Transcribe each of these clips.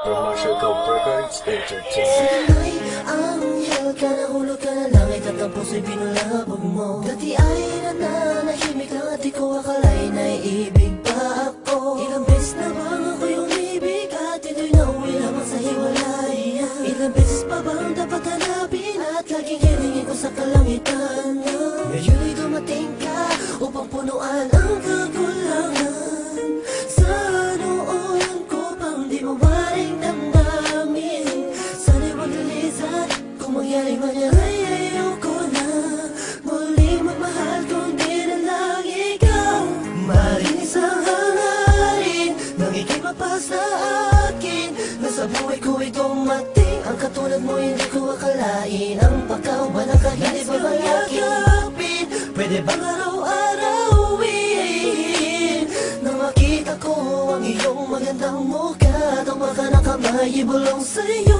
From Marshall Records Entertainment. Sana'y anghel ka, nahulog ka na langit at ang puso'y binulabog mo. Dati ay nananahimik lang at di ko akalain na ibig pa ako. Ilang beses na bang ako'y umibig at ito'y nauwi lamang sa hiwalayan. Ilang beses pa bang dapat hanapin at laging hilingin ko sa kalangitan. Ngayon'y dumating ka upang punuan ang kakulangan. Sa noon ko pang di mawaring damdamin. Sana'y wag lilisan kung mangyari man yan ay ayoko na muling magmahal kundi na lang ikaw. Malinis ang hangarin nang ika'y mapahal sa akin. Nasa buhay ko ay dumating ang katulad mo, hindi ko akalain. Ang pagkawalan ka hindi ba mayakapin? Pwede bang araw-arawin na makita ko ang iyong magandang mukha? Tumakan ang kamay, ibulong sa'yo.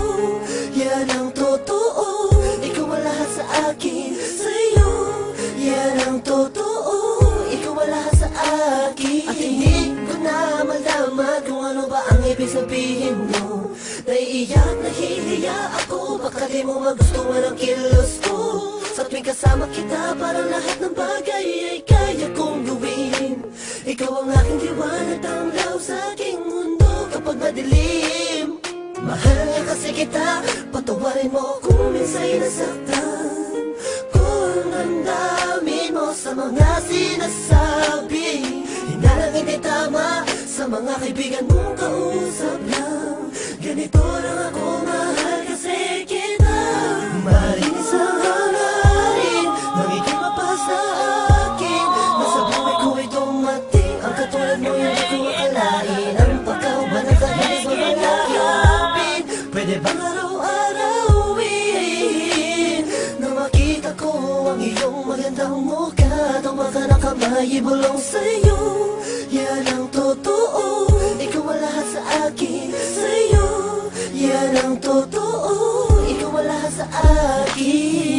Yan ang totoo, ikaw ang lahat sa akin. Sa'yo, yan ang totoo, ikaw ang lahat sa akin. At hindi ko na malaman kung ano ba ang ibig sabihin mo. Naiiyak, nahihiya ako, baka di mo magustuhan ang kilos ko. Sa tuwing kasama kita, parang lahat ng bagay ay kaya kong gawin. Ikaw ang aking liwanag, tanglaw sa aking mundo kapag madilim. Mahal niya kasi kita, patawarin mo kung minsa'y nasaktan. Kung ang dami mo sa mga sinasabi, hinalang hindi tama sa mga kaibigan mong kausap lang. Ganito lang ako, mahal kasi kita. Malinis ang hangarin nang ika'y mapahal sa akin. Nasa buhay ko ay dumating ang katulad mo, hindi ko akalain. Ang pagkawalan ka hindi ba mayakapin? Pwede bang araw-arawin na makita ko ang iyong magandang mukha? Tumakan ang kamay, ibulong sa'yo. Yan ang totoo, ikaw ang lahat sa akin. Sa'yo, yan ang totoo, ikaw ang lahat sa akin.